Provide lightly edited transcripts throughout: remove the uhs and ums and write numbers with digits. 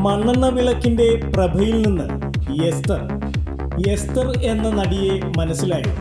മണ്ണെണ്ണ വിളക്കിന്റെ പ്രഭയിൽ നിന്ന് എസ്തർ എന്ന നടിയെ മനസ്സിലായോ?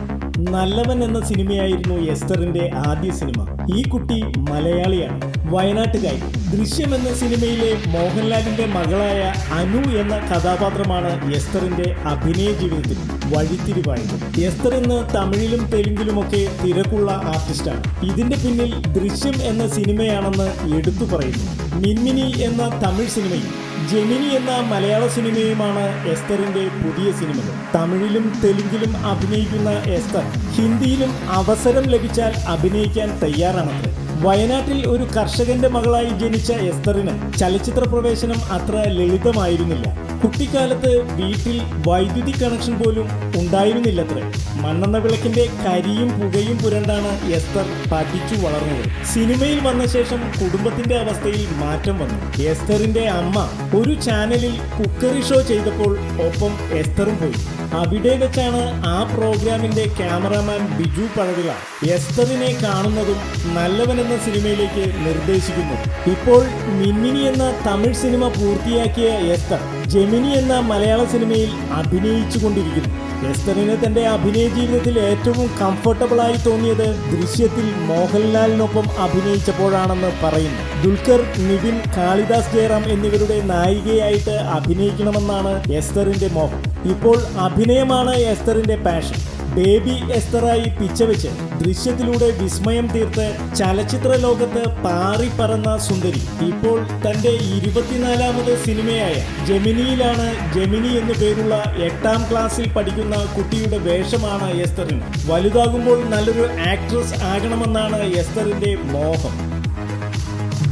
നല്ലവൻ എന്ന സിനിമയായിരുന്നു എസ്തറിന്റെ ആദ്യ സിനിമ. ഈ കുട്ടി മലയാളിയാണ്, വയനാട്ടുകാരി. ദൃശ്യം എന്ന സിനിമയിലെ മോഹൻലാലിന്റെ മകളായ അനു എന്ന കഥാപാത്രമാണ് എസ്തറിന്റെ അഭിനയ ജീവിതത്തിൽ വഴിത്തിരിവായത്. എസ്തർ ഇന്ന് തമിഴിലും തെലുങ്കിലുമൊക്കെ തിരക്കുള്ള ആർട്ടിസ്റ്റാണ്. ഇതിന്റെ പിന്നിൽ ദൃശ്യം എന്ന സിനിമയാണെന്ന് എടുത്തു പറയുന്നു. മിൻമിനി എന്ന തമിഴ് സിനിമയും ജെമിനി എന്ന മലയാള സിനിമയുമാണ് എസ്തറിന്റെ പുതിയ സിനിമകൾ. തമിഴിലും തെലുങ്കിലും അഭിനയിക്കുന്ന എസ്തർ ഹിന്ദിയിലും അവസരം ലഭിച്ചാൽ അഭിനയിക്കാൻ തയ്യാറാണത്രേ. വയനാട്ടിൽ ഒരു കർഷകന്റെ മകളായി ജനിച്ച എസ്തറിന് ചലച്ചിത്ര പ്രവേശനം അത്ര ലളിതമായിരുന്നില്ല. കുട്ടിക്കാലത്ത് വീട്ടിൽ വൈദ്യുതി കണക്ഷൻ പോലും ഉണ്ടായിരുന്നില്ലത്രേ. മണ്ണെണ്ണ വിളക്കിന്റെ കരിയും പുകയും പുരണ്ടാണ് എസ്തർ പഠിച്ചു വളർന്നത്. സിനിമയിൽ വന്ന ശേഷം കുടുംബത്തിന്റെ അവസ്ഥയിൽ മാറ്റം വന്നു. എസ്തറിന്റെ അമ്മ ഒരു ചാനലിൽ കുക്കറി ഷോ ചെയ്തപ്പോൾ ഒപ്പം എസ്തറും പോയി. അവിടെ വെച്ചാണ് ആ പ്രോഗ്രാമിന്റെ ക്യാമറാമാൻ ബിജു പഴവിള എസ്തറിനെ കാണുന്നതും നല്ലവൻ എന്ന സിനിമയിലേക്ക് നിർദ്ദേശിക്കുന്നത്. ഇപ്പോൾ മിൻമിനി എന്ന തമിഴ് സിനിമ പൂർത്തിയാക്കിയ എസ്തർ ജെമിനി എന്ന മലയാള സിനിമയിൽ അഭിനയിച്ചു കൊണ്ടിരിക്കുന്നു. എസ്തറിന് തന്റെ അഭിനയ ജീവിതത്തിൽ ഏറ്റവും കംഫർട്ടബിളായി തോന്നിയത് ദൃശ്യത്തിൽ മോഹൻലാലിനൊപ്പം അഭിനയിച്ചപ്പോഴാണെന്ന് പറയുന്നു. ദുൽഖർ, നിവിൻ, കാളിദാസ് ജയറാം എന്നിവരുടെ നായികയായിട്ട് അഭിനയിക്കണമെന്നാണ് എസ്തറിന്റെ മോഹം. ഇപ്പോൾ അഭിനയമാണ് എസ്തറിന്റെ പാഷൻ. ബേബി എസ്തറായി പിച്ചവെച്ച് ദൃശ്യത്തിലൂടെ വിസ്മയം തീർത്ത് ചലച്ചിത്ര ലോകത്ത് പാറി പറന്ന സുന്ദരി ഇപ്പോൾ തന്റെ 24ാമത് സിനിമയായ ജെമിനിയിലാണ്. ജെമിനി എന്നു പേരുള്ള 8ാം ക്ലാസ്സിൽ പഠിക്കുന്ന കുട്ടിയുടെ വേഷമാണ് എസ്തറിന്. വലുതാകുമ്പോൾ നല്ലൊരു ആക്ട്രസ് ആകണമെന്നാണ് എസ്തറിന്റെ മോഹം.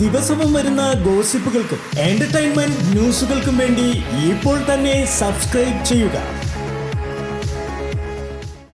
ദിവസവും വരുന്ന ഗോസിപ്പുകൾക്കും എന്റർടൈൻമെന്റ് ന്യൂസുകൾക്കും വേണ്ടി ഇപ്പോൾ തന്നെ സബ്സ്ക്രൈബ് ചെയ്യുക.